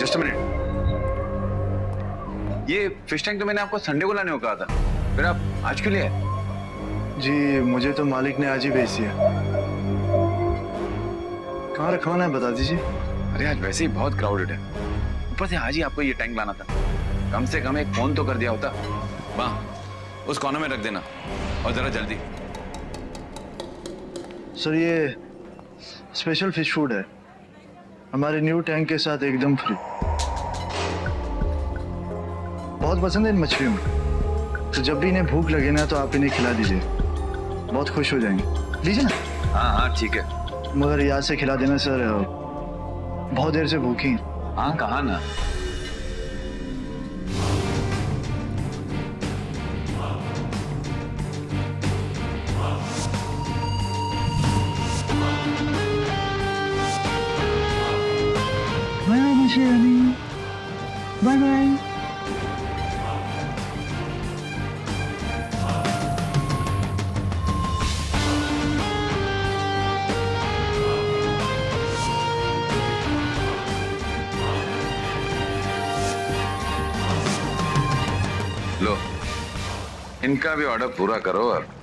Just a minute, ये fish tank तो मैंने आपको संडे को लाने को कहा था, फिर आप आज क्यों ले आए? जी मुझे तो मालिक ने आज ही भेज दिया। कहाँ रखवाना है बता दीजिए। अरे आज वैसे ही बहुत क्राउडेड है, ऊपर से आज ही आपको ये टैंक लाना था। कम से कम एक फोन तो कर दिया होता। वाह, उस कोने में रख देना और जरा जल्दी। सर ये स्पेशल फिश फूड है, हमारे न्यू टैंक के साथ एकदम फ्री। बहुत पसंद है इन मछलियों में, तो जब भी इन्हें भूख लगे ना तो आप इन्हें खिला दीजिए, बहुत खुश हो जाएंगे। लीजिए ना। हाँ हाँ ठीक है, मगर याद से खिला देना सर, बहुत देर से भूखी हैं। हाँ कहा ना। Bye bye. लो, इनका भी ऑर्डर पूरा करो अब।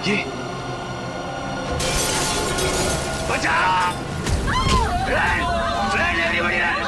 ये बचाओ! Run! Run, everybody run!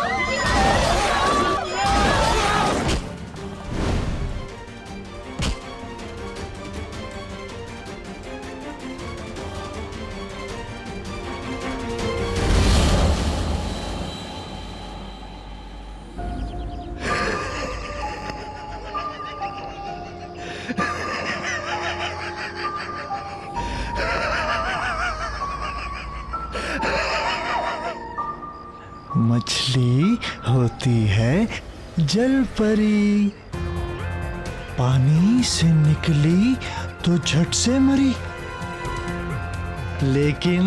मछली होती है जल परी, पानी से निकली तो झट से मरी, लेकिन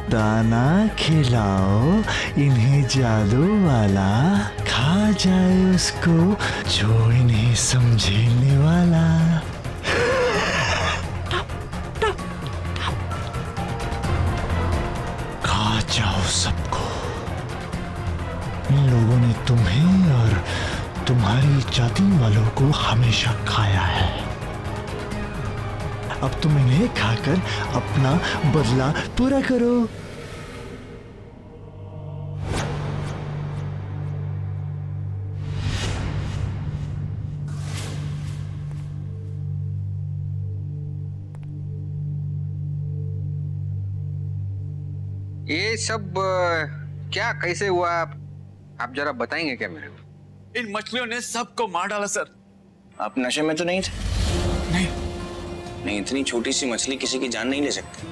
दाना खिलाओ इन्हें जादू वाला, खा जाए उसको जो इन्हें समझने वाला। खा जाओ सबको, इन लोगों ने तुम्हें और तुम्हारी जाति वालों को हमेशा खाया है। अब तुम इन्हें खाकर अपना बदला पूरा करो। ये सब क्या कैसे हुआ, आप जरा बताएंगे क्या मेरे को? इन मछलियों ने सबको मार डाला सर। आप नशे में तो नहीं थे? नहीं नहीं, इतनी छोटी सी मछली किसी की जान नहीं ले सकती।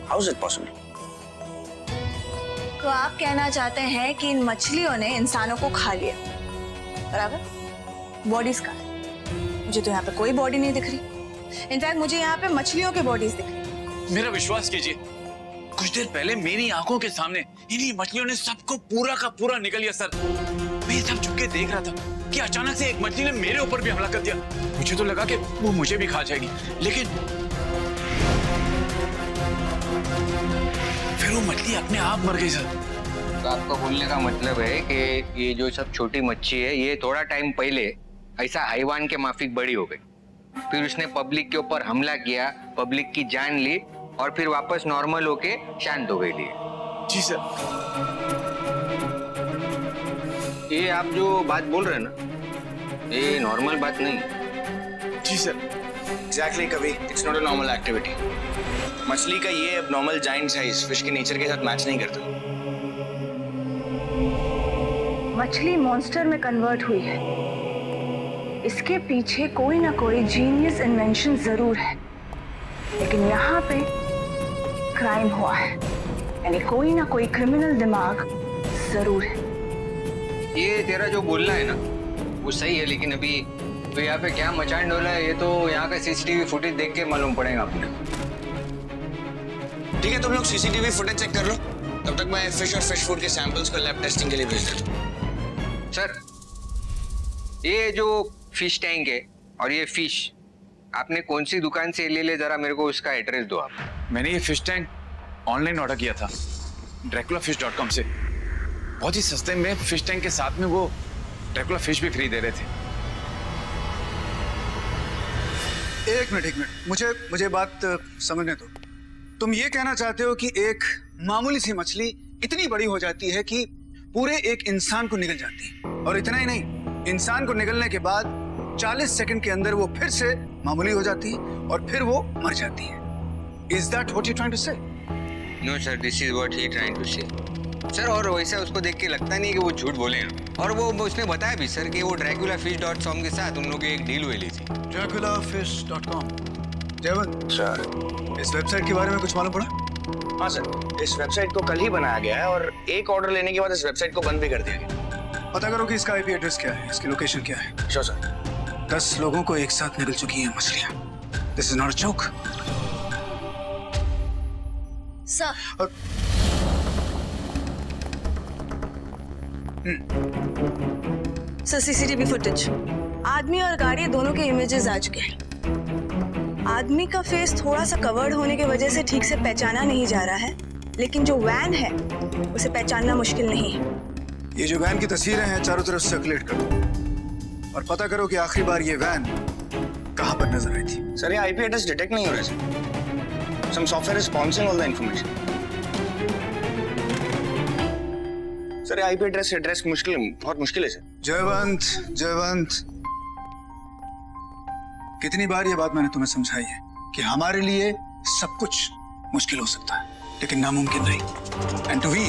How is it possible? तो आप कहना चाहते हैं कि इन मछलियों ने इंसानों को खा लिया, बराबर? बॉडीज का मुझे तो यहाँ पे कोई बॉडी नहीं दिख रही। इनफैक्ट मुझे यहाँ पे मछलियों के बॉडीज दिख रही। मेरा विश्वास कीजिए, कुछ देर पहले मेरी आंखों के सामने इन्हीं मछलियों ने सबको पूरा का पूरा निकल लिया सर। मैं सब झुक के देख रहा था कि अचानक से एक मछली ने मेरे ऊपर भी हमला कर दिया। मुझे तो लगा कि वो मुझे भी खा जाएगी, लेकिन फिर वो मछली अपने आप मर गई सर। तो आपका बोलने का मतलब है कि ये जो सब छोटी मच्छी है, ये थोड़ा टाइम पहले ऐसा हैवान के माफिक बड़ी हो गई, फिर उसने पब्लिक के ऊपर हमला किया, पब्लिक की जान ली और फिर वापस नॉर्मल होके शांत हो गई थी। जी सर। ये आप जो बात बोल रहे हैं ना, ये नॉर्मल बात नहीं है। जी सर। एग्जैक्टली कभी, it's not a normal activity. मछली का ये एबनॉर्मल जायंट साइज फिश के नेचर के साथ मैच नहीं करता। मछली मॉन्स्टर में कन्वर्ट हुई है, इसके पीछे कोई ना कोई जीनियस इन्वेंशन जरूर है, लेकिन यहाँ पे क्राइम हुआ है, यानी कोई ना कोई क्रिमिनल दिमाग जरूर है। ये तेरा जो बोलना है ना, वो सही है, लेकिन अभी तो यहाँ पे क्या मचान डोला है, ये तो यहाँ का सीसीटीवी फुटेज देख के मालूम पड़ेगा आपने। ठीक है, तुम लोग सीसीटीवी फुटेज चेक कर लो, तब तक मैं फिश और फिश फूड के सैंपल्स को लैब टेस्टिंग के लिए भेज देता हूँ। सर, ये जो फिश टैंक है और ये फिश आपने कौन सी दुकान से ले ले, जरा मेरे को उसका एड्रेस दो आप। मैंने ये फिश टैंक ऑनलाइन ऑर्डर किया था draculafish.com से। बहुत ही सस्ते में फिश टैंक के साथ में वो ड्रैकुला फिश भी फ्री दे रहे थे। एक मिनट, मुझे बात समझने दो। तुम ये कहना चाहते हो कि एक मामूली सी मछली इतनी बड़ी हो जाती है कि पूरे एक इंसान को निगल जाती है, और इतना ही नहीं, इंसान को निगलने के बाद 40 सेकंड के अंदर वो फिर से मामूली हो जाती है और फिर वो मर जाती है। Is that what you're trying to say? No sir, this is what he trying to say. Sir, और वैसा उसको देख के लगता नहीं है कि वो झूठ बोले हैं, और वो उसने बताया भी सर कि वो draculafish.com के साथ उन लोगों की एक डील हुई थी। draculafish.com। जयवंत सर, इस वेबसाइट के बारे में कुछ मालूम पड़ा? हाँ सर, इस वेबसाइट को कल ही बनाया गया है और एक ऑर्डर लेने के बाद इस वेबसाइट को बंद भी कर दिया गया। पता करो कि इसका आईपी एड्रेस क्या है, इसकी लोकेशन क्या है। Sure sir. 10 लोगों को एक साथ निगल चुकी हैं मछलियां। This is not a joke. Sir, sir CCTV footage, आदमी और गाड़ी दोनों के इमेजेस आ चुके हैं। आदमी का फेस थोड़ा सा कवर्ड होने की वजह से ठीक से पहचाना नहीं जा रहा है, लेकिन जो वैन है उसे पहचानना मुश्किल नहीं है। ये जो वैन की तस्वीरें हैं चारों तरफ सर्कुलेट कर दो और पता करो कि आखिरी बार ये वैन कहां पर नजर आई थी। सर, ये आईपी एड्रेस डिटेक्ट नहीं हो रहा है sir. Some software is sponging all the information. Sir, ये आईपी एड्रेस बहुत मुश्किल है सर। जयवंत, कितनी बार ये बात मैंने तुम्हें समझाई है कि हमारे लिए सब कुछ मुश्किल हो सकता है, लेकिन नामुमकिन नहीं। And do we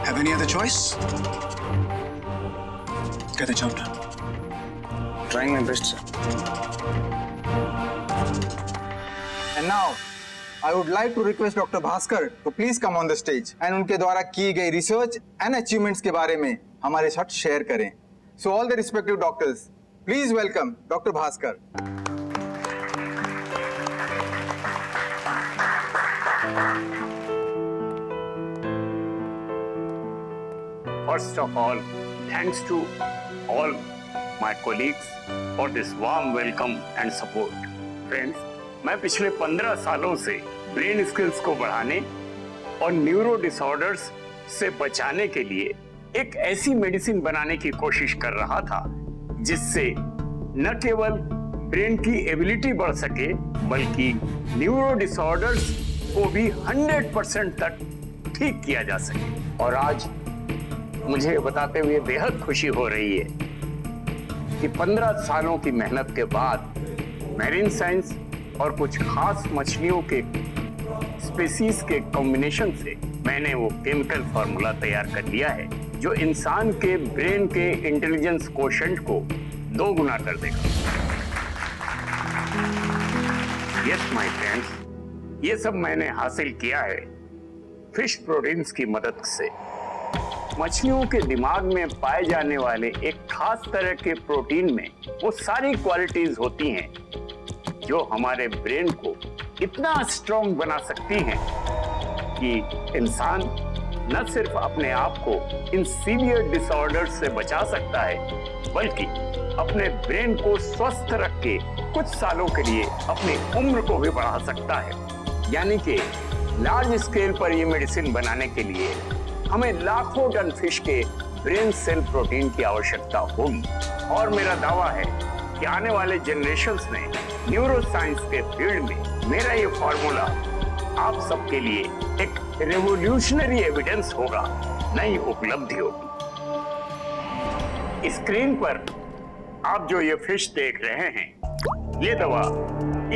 have any other choice? कहते चौथा। Trying my best sir. And now, I would like to request Dr. Bhaskar to please come on the stage and उनके द्वारा की गई रिसर्च एंड अचीवमेंट्स के बारे में हमारे साथ शेयर करें। So all the respective doctors, please welcome Dr. Bhaskar. First of all, thanks to all my colleagues for this warm welcome and support. Friends, मैं पिछले 15 सालों से ब्रेन स्किल्स को बढ़ाने और न्यूरो डिसऑर्डर्स से बचाने के लिए एक ऐसी मेडिसिन बनाने की कोशिश कर रहा था जिससे न केवल ब्रेन की एबिलिटी बढ़ सके बल्कि न्यूरो डिसऑर्डर्स को भी 100% तक ठीक किया जा सके। और आज मुझे बताते हुए बेहद खुशी हो रही है कि 15 सालों की मेहनत के बाद मैरीन साइंस और कुछ खास मछलियों के स्पीसीज के कॉम्बिनेशन से मैंने वो केमिकल फार्मूला तैयार कर लिया है जो इंसान के ब्रेन के इंटेलिजेंस कोशेंट को 2 गुना कर देगा। यस माय फ्रेंड्स, ये सब मैंने हासिल किया है फिश प्रोटीन्स की मदद से। मछलियों के दिमाग में पाए जाने वाले एक खास तरह के प्रोटीन में वो सारी क्वालिटीज होती हैं जो हमारे ब्रेन को इतना स्ट्रॉन्ग बना सकती हैं कि इंसान न सिर्फ अपने आप को इन सीवियर डिसऑर्डर से बचा सकता है बल्कि अपने ब्रेन को स्वस्थ रख के कुछ सालों के लिए अपनी उम्र को भी बढ़ा सकता है। यानी कि लार्ज स्केल पर ये मेडिसिन बनाने के लिए हमें लाखों टन फिश के ब्रेन सेल प्रोटीन की आवश्यकता होगी। और मेरा दावा है कि आने वाले जनरेशन्स में न्यूरो साइंस के फील्ड में मेरा ये फॉर्मूला आप सबके लिए एक रेवोल्यूशनरी एविडेंस होगा, नई उपलब्धि होगी। स्क्रीन पर आप जो ये फिश देख रहे हैं, ये दवा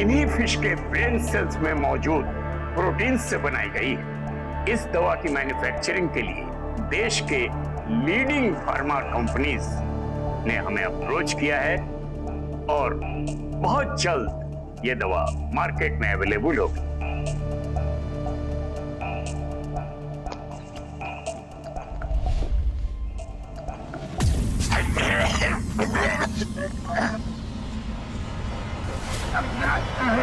इन्हीं फिश के ब्रेन सेल्स में मौजूद प्रोटीन से बनाई गई है। इस दवा की मैन्युफैक्चरिंग के लिए देश के लीडिंग फार्मा कंपनीज ने हमें अप्रोच किया है और बहुत जल्द ये दवा मार्केट में अवेलेबल होगी। ले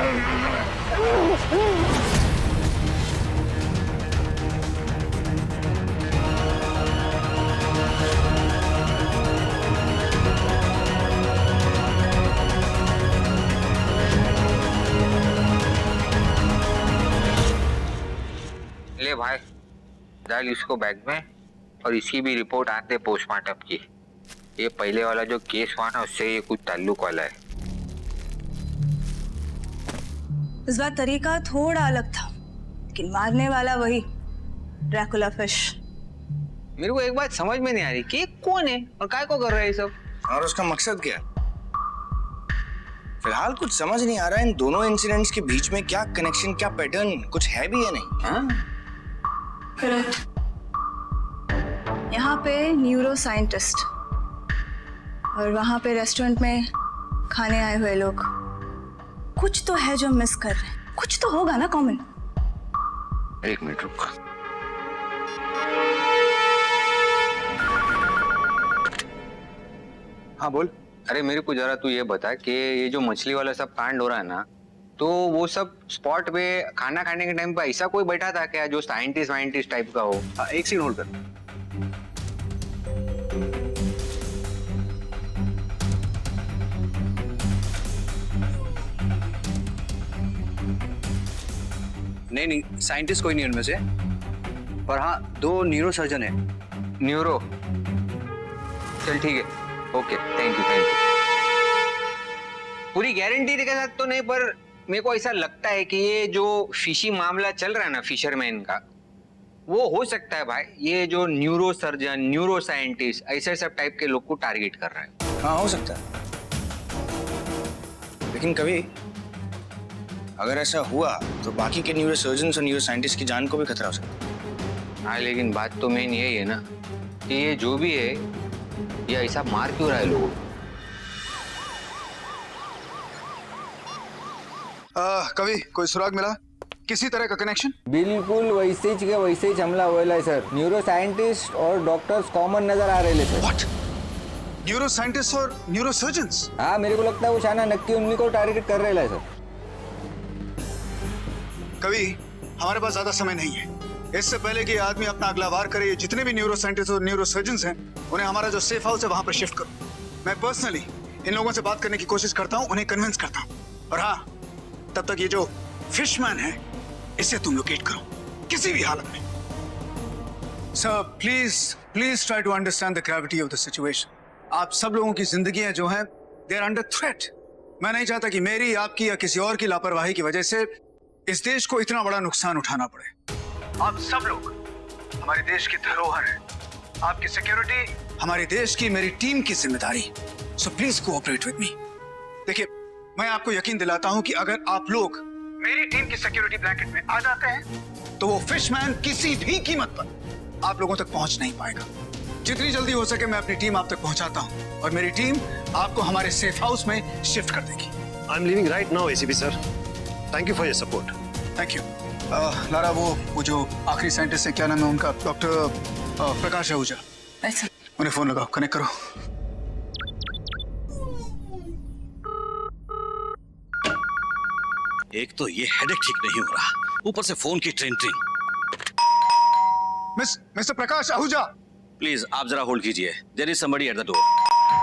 भाई, डाल इसको बैग में और इसकी भी रिपोर्ट आते पोस्टमार्टम की। ये पहले वाला जो केस हुआ ना, उससे ये कुछ ताल्लुक वाला है। इस बार तरीका थोड़ा अलग था, लेकिन मारने वाला वही ड्रैकुला फिश। मेरे को एक बात समझ में नहीं आ रही कि ये कौन है और काय को कर रहा है ये सब, और उसका मकसद क्या है? फिलहाल कुछ समझ नहीं आ रहा है इन दोनों इंसिडेंट्स के बीच में क्या कनेक्शन, क्या पैटर्न, कुछ है भी या नहीं? हाँ? यहाँ पे न्यूरो साइंटिस्ट और वहां पे रेस्टोरेंट में खाने आए हुए लोग, कुछ तो है जो मिस कर रहे हैं, कुछ तो होगा ना कॉमन। एक मिनट रुक। हाँ बोल। अरे मेरे को जरा तू ये बता कि ये जो मछली वाला सब कांड हो रहा है ना, तो वो सब स्पॉट पे खाना खाने के टाइम पे ऐसा कोई बैठा था क्या जो साइंटिस्ट टाइप का हो? एक सीन होल्ड कर। नहीं, साइंटिस्ट कोई नहीं उनमें से, पर हाँ 2 न्यूरो सर्जन है। न्यूरो, चल ठीक है, ओके, थैंक यू। पूरी गारंटी के साथ तो नहीं, पर मेरे को ऐसा लगता है कि ये जो फिशी मामला चल रहा है ना फिशरमैन का, वो हो सकता है भाई ये जो न्यूरो सर्जन, न्यूरो साइंटिस्ट ऐसे सब टाइप के लोग को टारगेट कर रहा है। हाँ हो सकता है, लेकिन कभी अगर ऐसा हुआ तो बाकी के न्यूरो सर्जन्स और न्यूरो साइंटिस्ट की जान को भी खतरा हो सकता है। हाँ लेकिन बात तो मेन यही है ना कि ये जो भी है ये ऐसा मार क्यों रहा है लोगों को? कभी कोई सुराग मिला, किसी तरह का कनेक्शन? बिल्कुल वैसे ही हमला हुआ है सर। न्यूरो साइंटिस्ट और डॉक्टर्स कॉमन नजर आ रहे सर। व्हाट? न्यूरो साइंटिस्ट और न्यूरो सर्जन्स? हाँ मेरे को लगता है वो शाना नक्की उन्हीं को टारगेट कर रहे हैं सर। कभी हमारे पास ज्यादा समय नहीं है, इससे पहले कि आदमी अपना अगला वार करे, ये जितने भी न्यूरो साइंटिस्ट और न्यूरो सर्जन्स हैं उन्हें हमारा जो सेफ हाउस है वहां पर शिफ्ट करो। मैं पर्सनली इन लोगों से बात करने की कोशिश करता हूं, उन्हें कन्विंस करता हूं, और हाँ तब तक ये जो फिशमैन है इसे तुम लोकेट करो किसी भी हालत में। Sir please try to understand the gravity of the situation. आप सब लोगों की जिंदगियां जो हैं दे आर अंडर थ्रेट। मैं नहीं चाहता कि मेरी, आपकी या किसी और की लापरवाही की वजह से इस देश को इतना बड़ा नुकसान उठाना पड़े। आप सब लोग हमारे देश की धरोहर हैं, आपकी सिक्योरिटी हमारे देश की, मेरी टीम की जिम्मेदारी। So please cooperate with me. देखिए मैं आपको यकीन दिलाता हूं कि अगर आप लोग मेरी टीम की सिक्योरिटी ब्लैंकेट में आ जाते हैं तो वो फिशमैन किसी भी कीमत पर आप लोगों तक पहुंच नहीं पाएगा। जितनी जल्दी हो सके मैं अपनी टीम आप तक पहुंचाता हूं और मेरी टीम आपको हमारे सेफ हाउस में शिफ्ट कर देगी। I am living right now ACP sir. Thank you for your support. Thank you. Lara वो जो आखिरी साइंटिस्ट है, क्या नाम है उनका? डॉक्टर प्रकाश आहूजा। उन्हें फोन लगाओ, कनेक्ट करो। एक तो ये हेडेक ठीक नहीं हो रहा, ऊपर से फोन की ट्रिंग। मिस्टर प्रकाश आहूजा, प्लीज आप जरा होल्ड कीजिए। There is somebody at the door.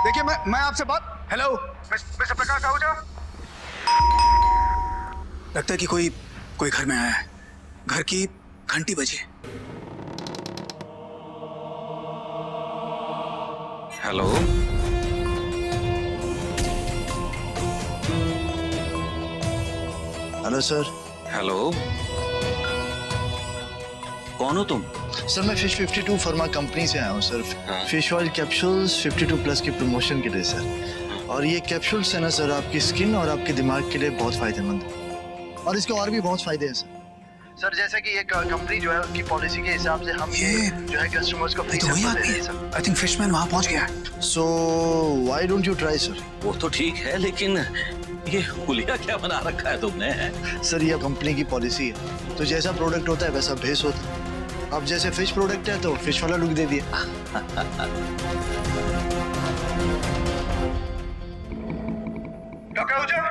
देखिए मैं आपसे बात। हेलो मिस्टर प्रकाश आहूजा, लगता है कि कोई घर में आया है। घर की घंटी बजी। Hello, hello sir. हेलो, कौन हो तुम? सर मैं फिश 52 फार्मा कंपनी से आया हूँ सर। हाँ। फिश ऑयल कैप्सूल्स 52 प्लस की प्रमोशन के लिए सर। और ये कैप्सूल्स है ना सर, आपकी स्किन और आपके दिमाग के लिए बहुत फायदेमंद है, और इसके और भी बहुत फायदे हैं सर। सर जैसे कि ये कंपनी जो है उसकी पॉलिसी के हिसाब से हम ये जो है कस्टमर्स को फ्री सैंपल दे रहे हैं सर। आई थिंक फिशमैन वहां पहुंच गया है। So why don't you try sir? वो तो ठीक है, लेकिन ये हुलिया क्या बना रखा है तुमने? सर ये कंपनी की पॉलिसी है, तो जैसा प्रोडक्ट होता है वैसा भेस होता है। अब जैसे फिश प्रोडक्ट है तो फिश वाला लुक दे दिए। Doctor Ahuja,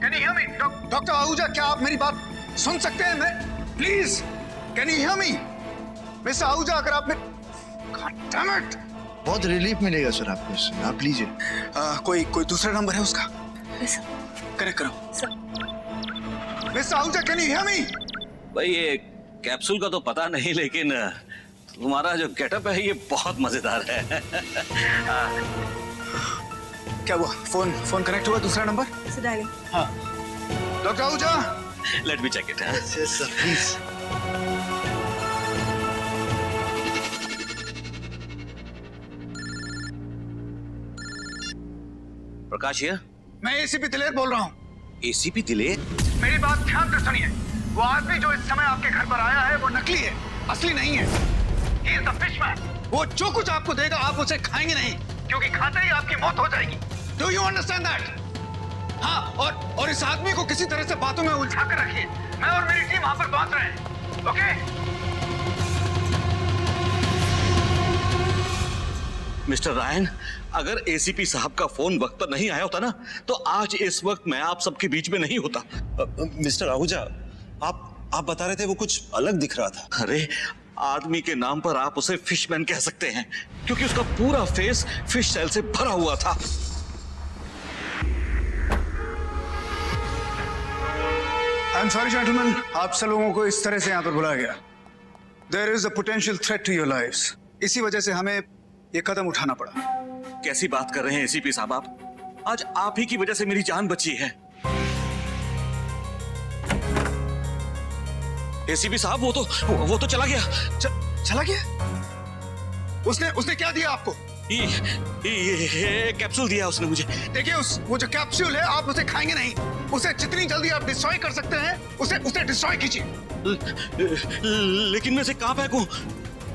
can you hear me? Doctor Ahuja, क्या आप मेरी बात सुन सकते हैं? मैं please, can you hear me? Mister Ahuja, अगर आप God damn it! बहुत रिलीफ मिलेगा सर आपको इससे, आप लीजिए। कोई दूसरा नंबर है उसका? कनेक्ट करो। Mister Ahuja, can you hear me? भाई ये कैप्सूल का तो पता नहीं, लेकिन तुम्हारा जो गेटअप है ये बहुत मजेदार है। क्या हुआ? फोन कनेक्ट हुआ? दूसरा नंबर? हाँ। Doctor Ahuja, let me check it. Yes sir, please. Prakash ये मैं एसीपी दिलेर बोल रहा हूँ। एसीपी दिलेर? मेरी बात ध्यान से सुनिए। वो आदमी जो इस समय आपके घर पर आया है वो नकली है, असली नहीं है। He is the fishman। वो जो कुछ आपको देगा आप उसे खाएंगे नहीं, क्योंकि खाते ही आपकी मौत हो जाएगी। Do you understand that? हाँ, और इस आदमी को किसी तरह से बातों में उलझा कर रखिए। मैं और मेरी टीम वहां पर पहुंच रहे हैं। ओके? मिस्टर रायन, अगर एसीपी साहब का फोन वक्त पर नहीं आया होता ना, तो आज इस वक्त मैं आप सबके बीच में नहीं होता। मिस्टर आहूजा, आप बता रहे थे वो कुछ अलग दिख रहा था। अरे आदमी के नाम पर आप उसे फिशमैन कह सकते हैं, क्योंकि उसका पूरा फेस फिश सेल से भरा हुआ था। आई एम सॉरी जेंटलमैन, आप सब लोगों को इस तरह से यहाँ पर बुलाया गया। There is a potential threat to your lives. इसी वजह से हमें ये कदम उठाना पड़ा। कैसी बात कर रहे हैं एसीपी साहब आप? आज आप ही की वजह से मेरी जान बची है। एसीपी साहब वो तो चला गया। चला गया? उसने क्या दिया आपको? ये कैप्सूल दिया उसने मुझे। देखिए, वो जो कैप्सूल है आप उसे खाएंगे नहीं। उसे जितनी जल्दी आप डिस्ट्रॉय कर सकते हैं उसे डिस्ट्रॉय कीजिए। लेकिन मैं इसे कहां फेंकूं?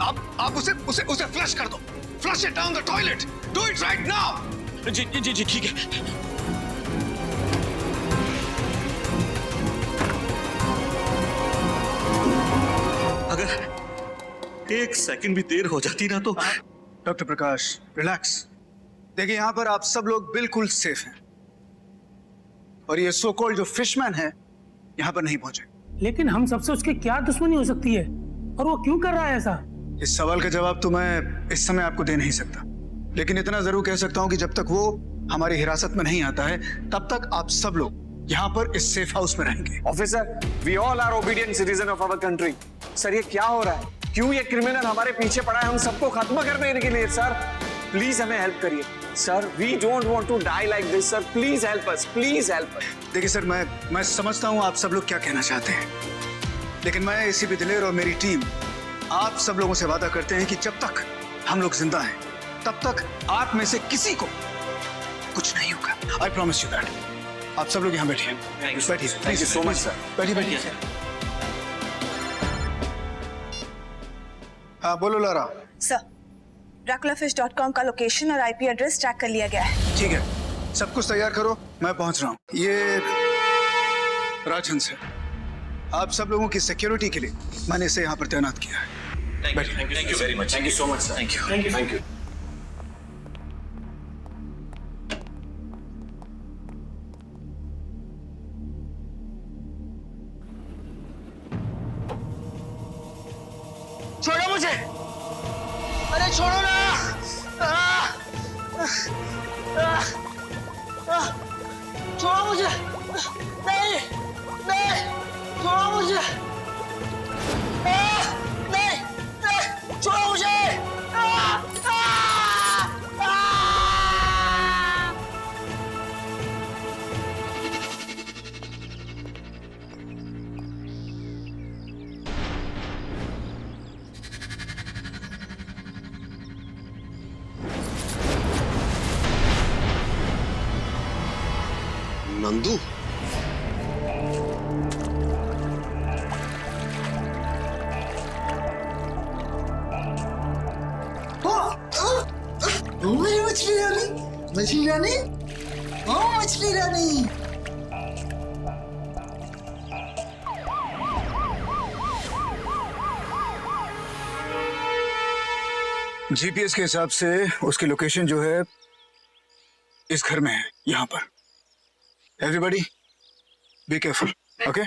आप उसे फ्लश कर दो। Flush it down the toilet. Do it right now. जी ठीक है। अगर एक सेकंड भी देर हो जाती ना तो। डॉक्टर प्रकाश, रिलैक्स। देखिए, यहाँ पर आप सब लोग बिल्कुल सेफ हैं, और ये सो कॉल्ड जो फिशमैन है यहाँ पर नहीं पहुंचे। लेकिन हम सबसे उसकी क्या दुश्मनी हो सकती है, और वो क्यों कर रहा है ऐसा? इस सवाल का जवाब तो मैं इस समय आपको दे नहीं सकता, लेकिन इतना जरूर कह सकता हूँ कि जब तक वो हमारी हिरासत में नहीं आता है तब तक आप सब लोग यहाँ पर इस सेफ हाउस में रहेंगे। Officer, we all are obedient citizen of our country. Sir, ये क्या हो रहा है? क्यों ये क्रिमिनल हमारे पीछे पड़ा है हम सबको खत्म करने के लिए? सर प्लीज हमें हेल्प करिए। Sir, we don't want to die like this. Sir please help us, please help us. देखिए सर, मैं समझता हूँ आप सब लोग क्या कहना चाहते हैं, लेकिन मैं एसीपी दिलेर और मेरी टीम आप सब लोगों से वादा करते हैं कि जब तक हम लोग जिंदा हैं तब तक आप में से किसी को कुछ नहीं होगा। I promise you that. आप सब लोग यहाँ बैठिए। बैठिए। Thank you so much sir. बैठिए। हाँ बोलो लारा। सर, draculafish.com का लोकेशन और आईपी एड्रेस ट्रैक कर लिया गया है। ठीक है, सब कुछ तैयार करो, मैं पहुंच रहा हूँ। ये राजहंस है। आप सब लोगों की सिक्योरिटी के लिए मैंने इसे यहाँ पर तैनात किया है। Thank you very much. Thank you so much sir. Thank you. छोड़ो मुझे! अरे छोड़ो ना! छोड़ो मुझे! नहीं! छोड़ो मुझे! नहीं! छोड़ो मुझे! नंदू, मछली रानी, मछली रानी, मछली रानी। जीपीएस के हिसाब से उसकी लोकेशन जो है इस घर में है, यहाँ पर। Everybody be careful, okay?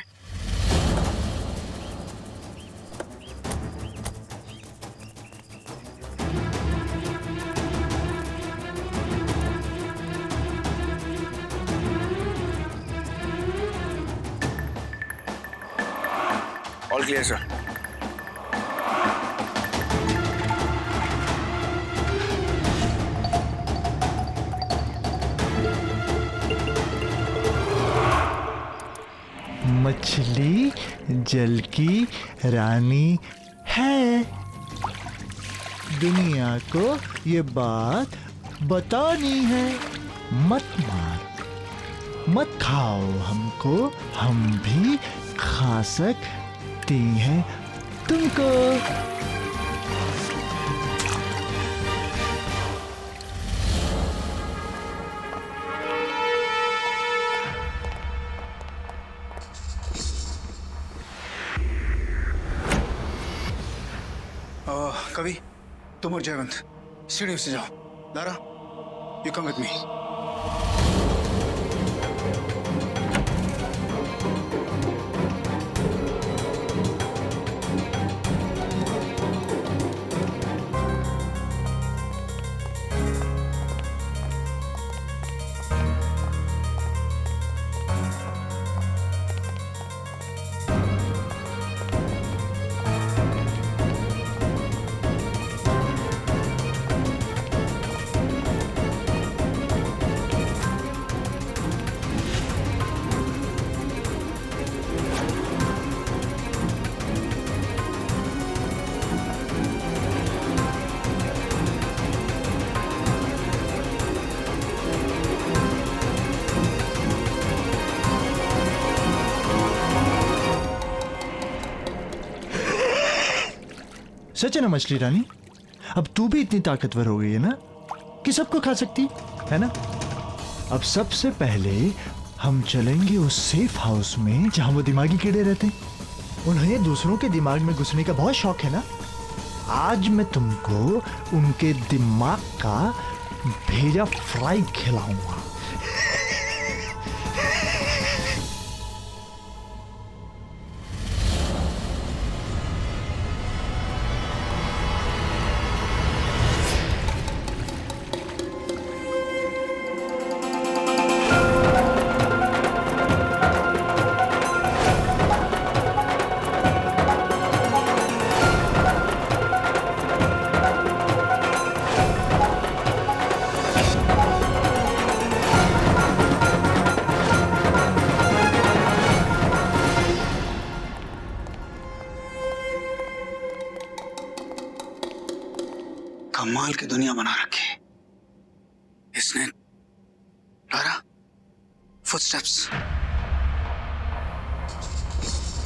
All clear sir. मछली जल की रानी है। दुनिया को ये बात बतानी है। मत मार, मत खाओ हमको, हम भी खा सकते हैं तुमको। कवि, तुम और जयवंत सीढ़ियों से जाओ। Lara, you come with me. सच है ना मछली रानी? अब तू भी इतनी ताकतवर हो गई है ना कि सबको खा सकती है ना? अब सबसे पहले हम चलेंगे उस सेफ हाउस में जहां वो दिमागी कीड़े रहते हैं। उन्हें दूसरों के दिमाग में घुसने का बहुत शौक है ना? आज मैं तुमको उनके दिमाग का भेजा फ्राई खिलाऊंगा। कमाल की दुनिया बना रखी है इसने। Lara, footsteps.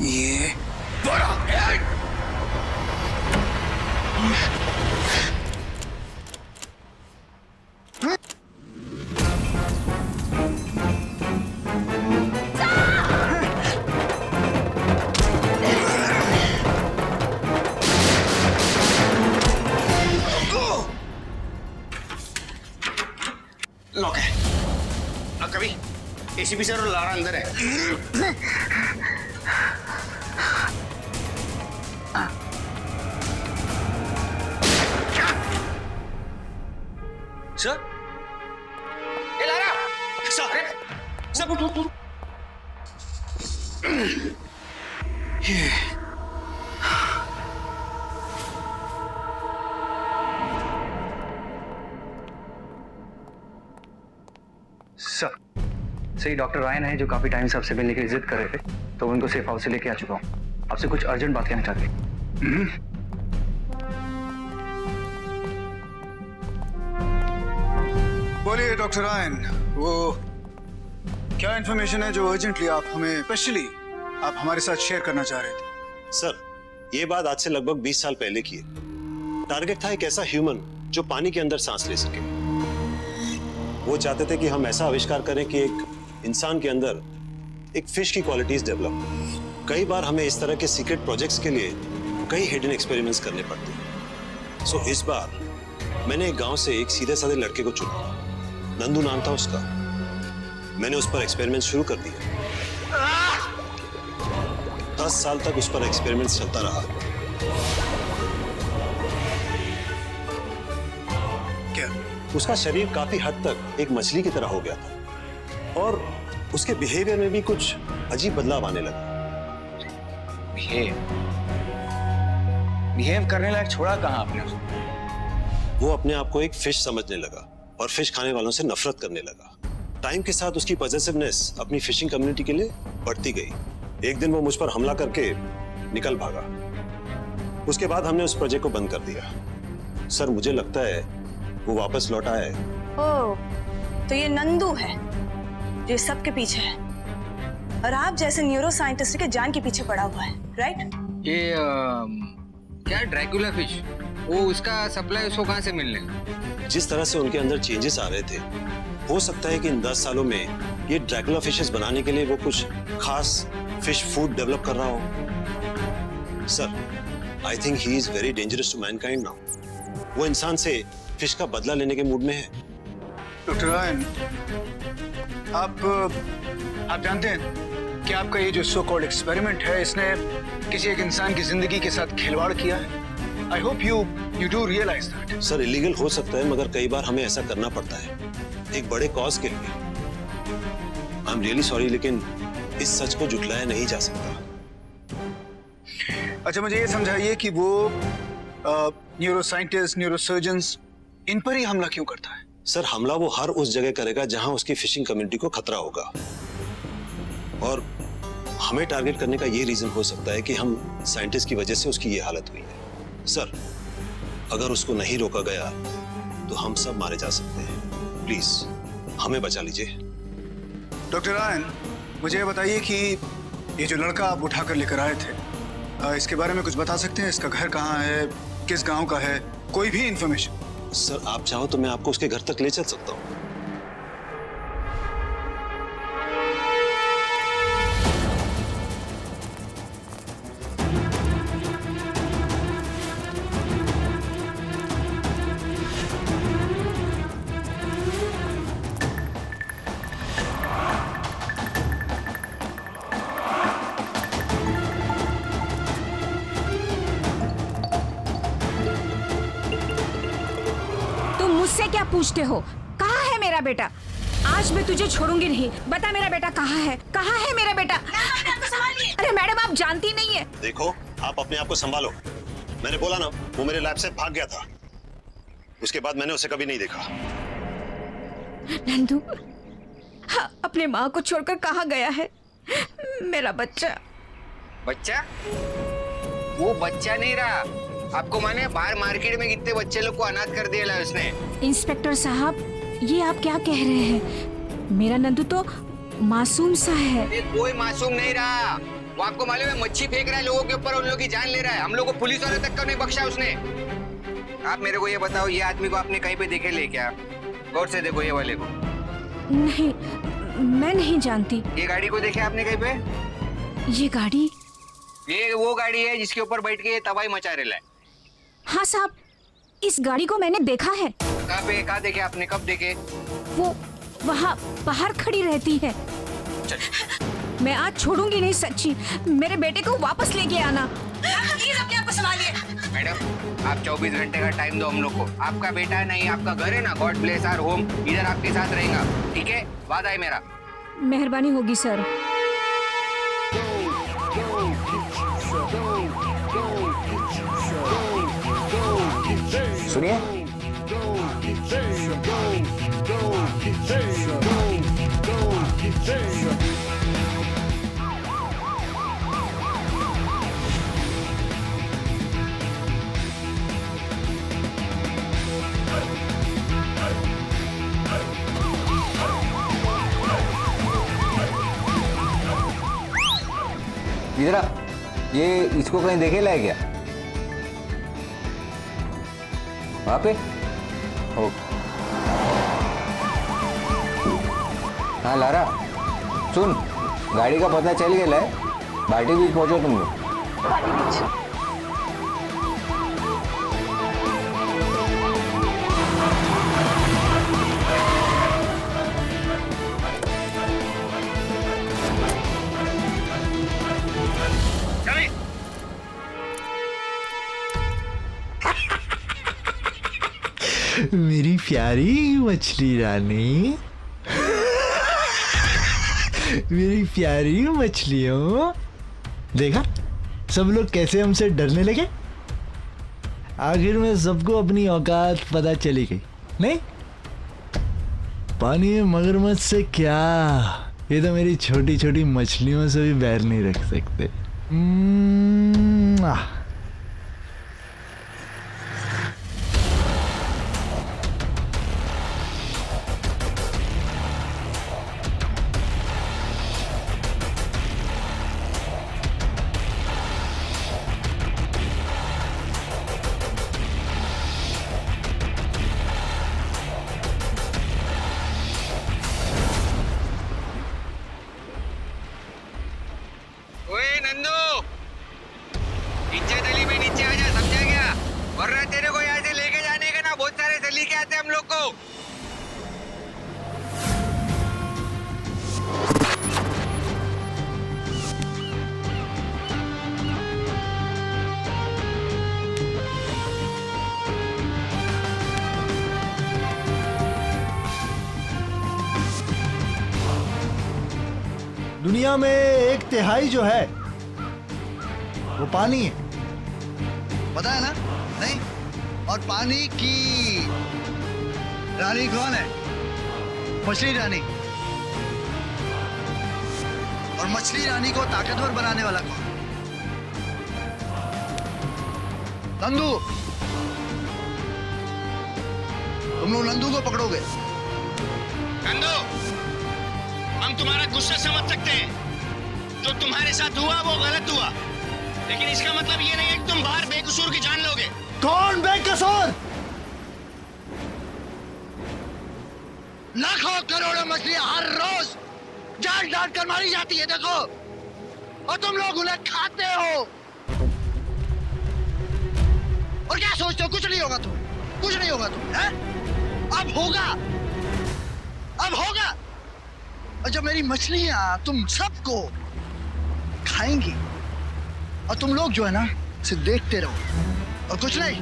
ये बड़ा लॉक है। अब कभी एसीपी सर और लारा अंदर है। सर, ए लारा, सर, सब उठ। ये सही डॉक्टर रायन है जो काफी टाइम से आपसे मिलने की जिद कर रहे थे, तो उनको सेफ हाउस से लेके आ चुका हूँ। आपसे कुछ अर्जेंट बात कहना चाहते हैं। बोलिए डॉक्टर रायन, वो क्या इंफॉर्मेशन है जो अर्जेंटली आप हमें स्पेशली आप हमारे साथ शेयर करना चाह रहे थे? सर, ये बात आज से लगभग 20 साल पहले की है। टारगेट था एक ऐसा ह्यूमन जो पानी के अंदर सांस ले सके। वो चाहते थे कि हम ऐसा आविष्कार करें कि एक इंसान के अंदर एक फिश की क्वालिटीज डेवलप। कई बार हमें इस तरह के सीक्रेट प्रोजेक्ट्स के लिए कई हिडन एक्सपेरिमेंट्स करने पड़ते हैं। सो इस बार मैंने एक गांव से एक सीधे साधे लड़के को चुना। नंदू नाम था उसका। मैंने उस पर एक्सपेरिमेंट शुरू कर दिया। 10 साल तक उस पर एक्सपेरिमेंट चलता रहा। क्या? उसका शरीर काफी हद तक एक मछली की तरह हो गया था और उसके बिहेवियर में भी कुछ अजीब बदलाव आने लगा। बिहेव करने लायक छोड़ा कहाँ आपने उसको? वो अपने आप को एक फिश समझने लगा और फिश खाने वालों से नफरत करने लगा। टाइम के साथ उसकी पॉजिटिवनेस अपनी फिशिंग कम्युनिटी के लिए बढ़ती गई। एक दिन वो मुझ पर हमला करके निकल भागा। उसके बाद हमने उस प्रोजेक्ट को बंद कर दिया। सर मुझे लगता है वो वापस लौट आया है। ओह, तो ये नंदू है जो इस सब के पीछे है और आप जैसे न्यूरो साइंटिस्ट के जान के पीछे पड़ा हुआ है, राइट? ये क्या ड्रैकुला फिश, वो उसका सप्लाई उसको कहाँ से मिलने? जिस तरह से उनके अंदर चेंजेस आ रहे थे, हो सकता है कि इन 10 सालों में ये ड्रैकुला फिशेस बनाने के लिए वो कुछ खास फिश फूड डेवलप कर रहा हो। Sir, I think he is very dangerous to mankind now. वो इंसान से फिश का बदला लेने के मूड में है। डॉक्टर रायन, आप जानते हैं कि आपका ये जो सो कॉल्ड एक्सपेरिमेंट है, इसने किसी एक इंसान की जिंदगी के साथ खिलवाड़ किया है। I hope you do realise that. Sir, illegal हो सकता है मगर कई बार हमें ऐसा करना पड़ता है एक बड़े कॉज के लिए। आई एम रियली सॉरी, लेकिन इस सच को झुठलाया नहीं जा सकता। अच्छा, मुझे ये समझाइए कि वो न्यूरो साइंटिस्ट, न्यूरो सर्जन्स, इन पर ही हमला क्यों करता है? सर, हमला वो हर उस जगह करेगा जहां उसकी फिशिंग कम्युनिटी को खतरा होगा और हमें टारगेट करने का ये रीजन हो सकता है कि हम साइंटिस्ट की वजह से उसकी ये हालत हुई है। सर, अगर उसको नहीं रोका गया तो हम सब मारे जा सकते हैं। प्लीज हमें बचा लीजिए। डॉक्टर रायन, मुझे बताइए कि ये जो लड़का आप उठाकर लेकर आए थे, इसके बारे में कुछ बता सकते हैं? इसका घर कहाँ है, किस गांव का है, कोई भी इंफॉर्मेशन? सर, आप चाहो तो मैं आपको उसके घर तक ले चल सकता हूँ। मुझसे क्या पूछते हो? कहाँ है मेरा बेटा? आज मैं तुझे छोड़ूंगी नहीं। बता मेरा बेटा कहाँ है? कहाँ है मेरा बेटा? अरे मैडम, आप जानती नहीं है। देखो, आप अपने आप को संभालो। मैंने बोला ना, वो मेरे लैब से भाग गया था। उसके बाद मैंने उसे कभी नहीं देखा। नंदू अपने माँ को छोड़कर कहाँ गया है मेरा बच्चा? बच्चा? वो बच्चा नहीं रहा। आपको माने बाहर मार्केट में कितने बच्चे लोग को अनाथ कर दिया है उसने। इंस्पेक्टर साहब, ये आप क्या कह रहे हैं? मेरा नंदू तो मासूम सा है। कोई मासूम नहीं रहा। वो आपको मालूम है मच्छी फेंक रहा है लोगों के ऊपर, उन लोगों की जान ले रहा है। हम लोग को पुलिस वाले तक नहीं बख्शा उसने। आप मेरे को ये बताओ, ये आदमी को आपने कहीं पे देखे ले क्या? गौर से देखो ये वाले को। नहीं, मैं नहीं जानती। ये गाड़ी को देखे आपने कहीं पे? ये गाड़ी? ये वो गाड़ी है जिसके ऊपर बैठ के ये तबाही मचा रहा है। हाँ साहब, इस गाड़ी को मैंने देखा है। कहाँ पे? कहाँ देखे आपने? कब देखे? वो वहाँ बाहर खड़ी रहती है। मैं आज छोड़ूंगी नहीं, सच्ची। मेरे बेटे को वापस लेके आना। प्लीज अपने आप को संभालिए। मैडम, आप 24 घंटे का टाइम दो हम लोग को। आपका बेटा नहीं, आपका घर है ना, गॉड ब्लेस आवर होम, इधर आपके साथ रहेगा, ठीक है? वादा है मेरा। मेहरबानी होगी सर। सुनिए, इधर आ। ये इसको कहीं देखे लाए क्या? वहाँ पे? ओ। हाँ लारा, सुन, गाड़ी का पता चल गया है। भाटी बीच पहुंचो तुम लोग। भाटी बीच? मेरी प्यारी मछली रानी, मेरी प्यारी मछलियों, देखा सब लोग कैसे हमसे डरने लगे। आखिर में सबको अपनी औकात पता चली गई नहीं? पानी में मगरमच्छ से क्या, ये तो मेरी छोटी छोटी मछलियों से भी बैर नहीं रख सकते। ओए नंदू, नीचे गली में नीचे आ जा, समझा क्या? वरना तेरे को यहाँ से लेके जाने का ना बहुत सारे सलीके आते हैं हम लोग को। दुनिया में 1/3 जो है वो पानी है, पता है ना? नहीं? और पानी की रानी कौन है? मछली रानी। और मछली रानी को ताकतवर बनाने वाला कौन? नंदू। तुम लोग नंदू को पकड़ोगे। नंदू, हम तुम्हारा गुस्सा समझ सकते हैं। जो तुम्हारे साथ हुआ वो गलत हुआ, लेकिन इसका मतलब ये नहीं है कि तुम बाहर बेकसूर की जान लोगे। कौन बेकसूर? लाखों करोड़ों मछलियां हर रोज जान डाल कर मारी जाती है, देखो, और तुम लोग उन्हें खाते हो। और क्या सोचते हो कुछ नहीं होगा तुम? कुछ नहीं होगा तुम, हैं? अब होगा, अब होगा। और जब मेरी मछलियां तुम सबको खाएंगी और तुम लोग जो है ना सिर्फ देखते रहो और कुछ नहीं।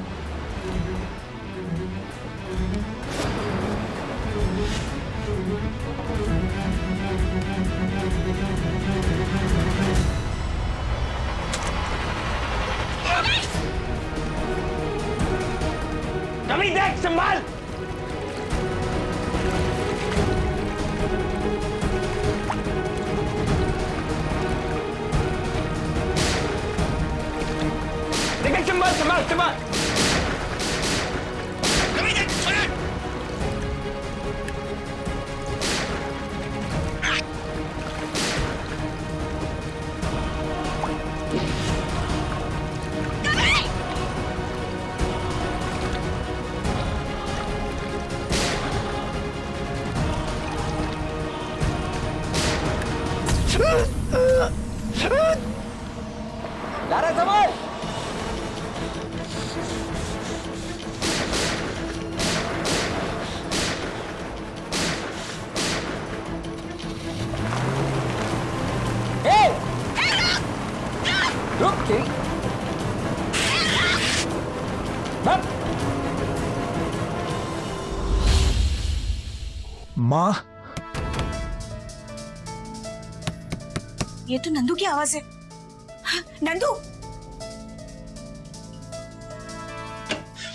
कभी देख, संभाल। लेकिन संभाल संभाल संभाल। कभी देख, सुन। लारा संभाल। रुक तेरी। माँ, ये तो नंदू की आवाज है। नंदू,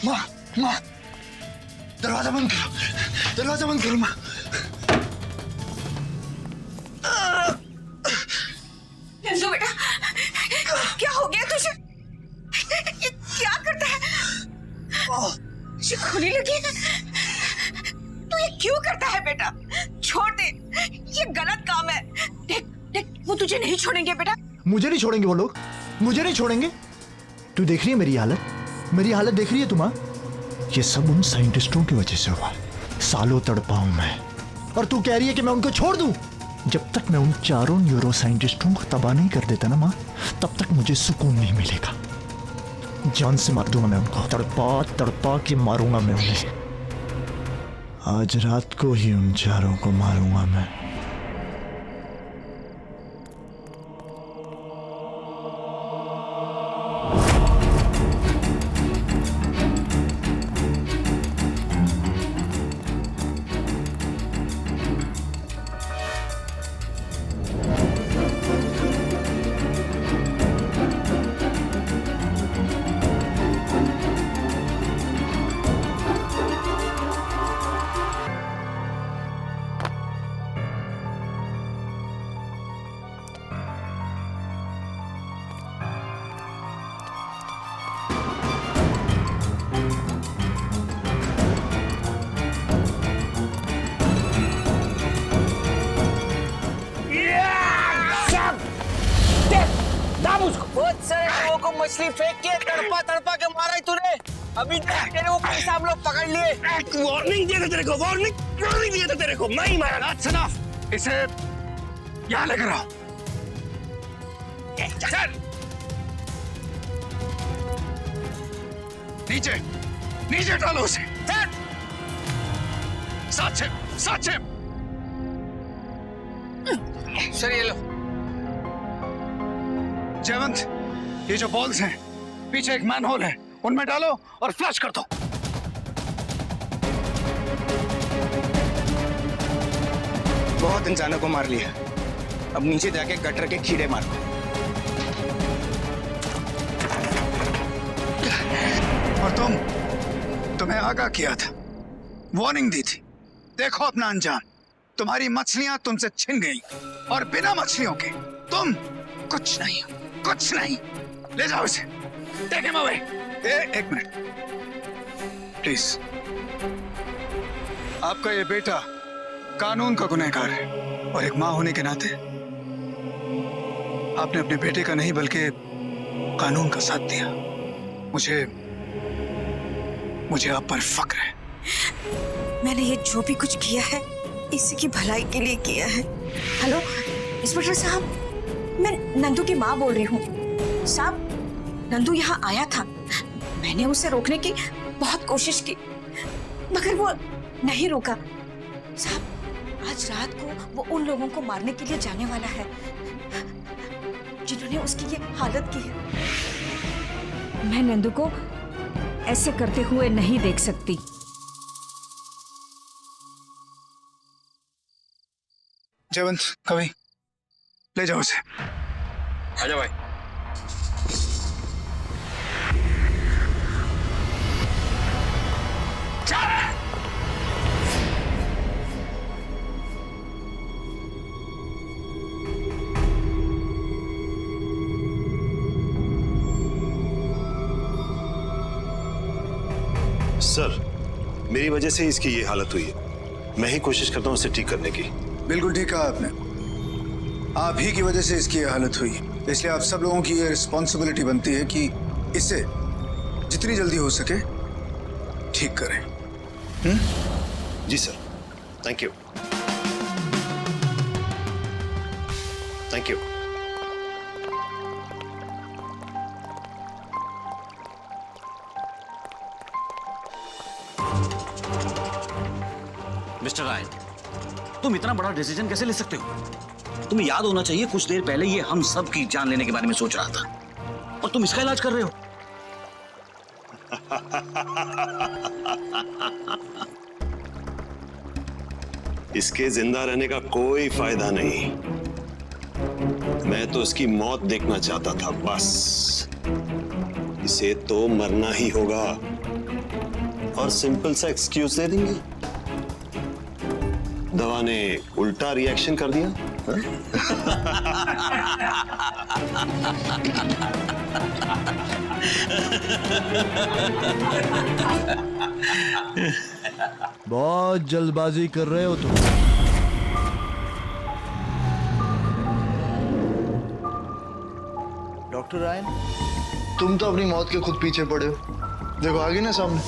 माँ, माँ, दरवाजा बंद करो, दरवाजा बंद करो माँ। नंदू बेटा, क्या हो गया तुझे? ये क्या करता है? तुझे खुली लगी है? तू ये क्यों करता है बेटा? छोड़ दे, ये गलत काम है। देख देख, वो तुझे नहीं छोड़ेंगे बेटा। मुझे नहीं छोड़ेंगे वो लोग, मुझे नहीं छोड़ेंगे। तू देख रही है मेरी हालत, मेरी हालत देख रही है तुम? ये सब उन साइंटिस्टों की वजह से हुआ। सालों तड़पा हूं मैं, और तू कह रही है कि मैं उनको छोड़ दूं? जब तक मैं उन चारों न्यूरो साइंटिस्टों को तबाह नहीं कर देता ना माँ, तब तक मुझे सुकून नहीं मिलेगा। जान से मार दूंगा मैं उनको, तड़पा तड़पा के मारूंगा मैं उन्हें। आज रात को ही उन चारों को मारूंगा मैं। मछली फेंक के तड़पा तड़पा के मारा है तूने। अभी तेरे वो पैसा हम लोग पकड़ लिए। वार्निंग दिया था तेरे को, वार्निंग दिया था तेरे को, मैं ही मारा। That's enough. इसे यहाँ लेकर आओ। चल नीचे नीचे डालो उसे। साथ से। सर ये लो। जयवंत, ये जो बॉल्स हैं पीछे एक मैन होल है, उनमें डालो और फ्लश कर दो। बहुत इंसानों को मार लिया, अब नीचे जाके गटर के कीड़े मारो। और तुम्हें आगाह किया था, वार्निंग दी थी। देखो अपना अंजाम, तुम्हारी मछलियां तुमसे छिन गई और बिना मछलियों के तुम कुछ नहीं। ले जाओ इसे। Take him away. एक मिनट प्लीज। आपका ये बेटा कानून का गुनहगार है और एक मां होने के नाते आपने अपने बेटे का नहीं बल्कि कानून का साथ दिया। मुझे आप पर फक्र है। मैंने ये जो भी कुछ किया है इसी की भलाई के लिए किया है। हेलो इंस्पेक्टर साहब, मैं नंदू की माँ बोल रही हूँ। साहब, नंदू यहाँ आया था, मैंने उसे रोकने की बहुत कोशिश की मगर वो नहीं रुका। साहब, आज रात को वो उन लोगों को मारने के लिए जाने वाला है जिन्होंने उसकी ये हालत की है। मैं नंदू को ऐसे करते हुए नहीं देख सकती। जयवंत, कवि, ले जाओ उसे। आजा भाई। सर, मेरी वजह से इसकी ये हालत हुई है। मैं ही कोशिश करता हूँ इसे ठीक करने की। बिल्कुल ठीक कहा आपने। आप ही की वजह से इसकी ये हालत हुई, इसलिए आप सब लोगों की ये रिस्पॉन्सिबिलिटी बनती है कि इसे जितनी जल्दी हो सके ठीक करें। जी sir, thank you. Thank you. Mister Rai, तुम इतना बड़ा डिसीजन कैसे ले सकते हो? तुम्हें याद होना चाहिए कुछ देर पहले ये हम सब की जान लेने के बारे में सोच रहा था और तुम इसका इलाज कर रहे हो। इसके जिंदा रहने का कोई फायदा नहीं। मैं तो इसकी मौत देखना चाहता था बस। इसे तो मरना ही होगा और सिंपल सा एक्सक्यूज दे देंगे। दवा ने उल्टा रिएक्शन कर दिया। बहुत जल्दबाजी कर रहे हो तुम। डॉक्टर रायन, तुम तो अपनी मौत के खुद पीछे पड़े हो। देखो आगे ना सामने।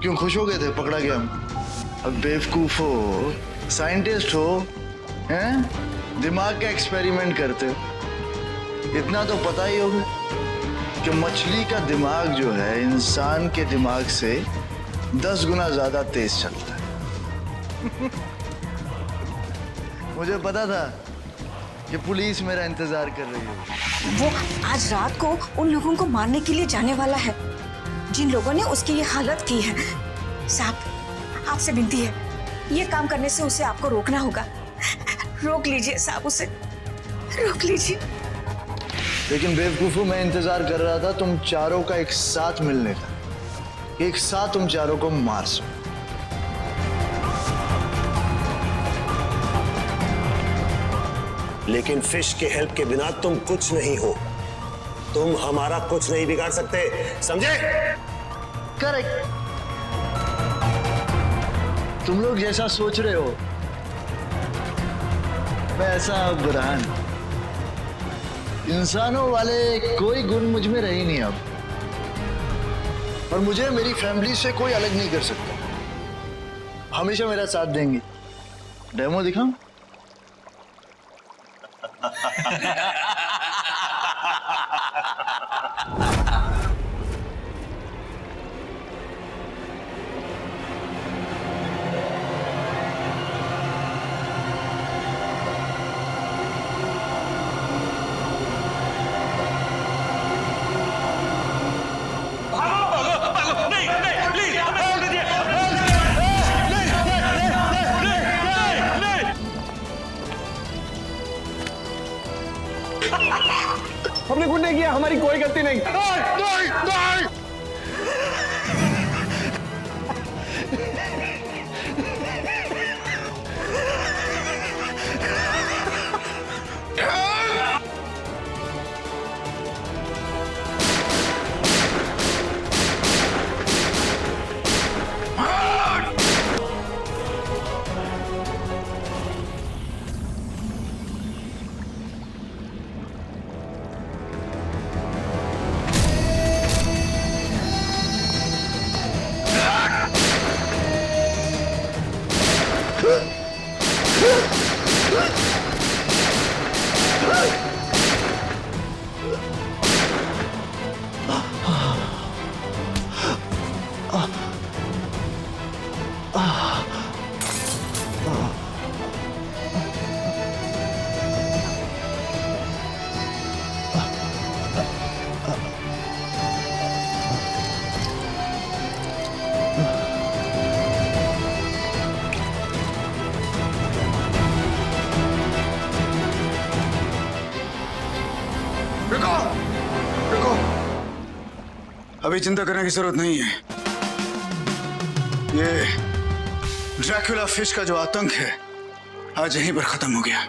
क्यों खुश हो गए थे पकड़ा गया हम? अब बेवकूफ हो, साइंटिस्ट हो, हैं? दिमाग का एक्सपेरिमेंट करते हो। इतना तो पता ही होगा कि मछली का दिमाग जो है इंसान के दिमाग से 10 गुना ज्यादा तेज चलता है। मुझे पता था कि पुलिस मेरा इंतजार कर रही है। वो आज रात को उन लोगों को मारने के लिए जाने वाला है जिन लोगों ने उसकी ये हालत की है। साहब, आपसे विनती है, ये काम करने से उसे आपको रोकना होगा। रोक लीजिए साहब, उसे रोक लीजिए। लेकिन बेवकूफों, मैं इंतजार कर रहा था तुम चारों का एक साथ मिलने का, एक साथ तुम चारों को मार सको। लेकिन फिश के हेल्प के बिना तुम कुछ नहीं हो। तुम हमारा कुछ नहीं बिगाड़ सकते, समझे? करेक्ट। तुम लोग जैसा सोच रहे हो वैसा बुरहान इंसानों वाले कोई गुण मुझ में रही नहीं अब, और मुझे मेरी फैमिली से कोई अलग नहीं कर सकता। हमेशा मेरा साथ देंगी। डेमो दिखाऊं? हमने कुछ नहीं किया, हमारी कोई गलती नहीं। रुको, रुको। अभी चिंता करने की जरूरत नहीं है। ये ड्रैकुला फिश का जो आतंक है आज यहीं पर खत्म हो गया।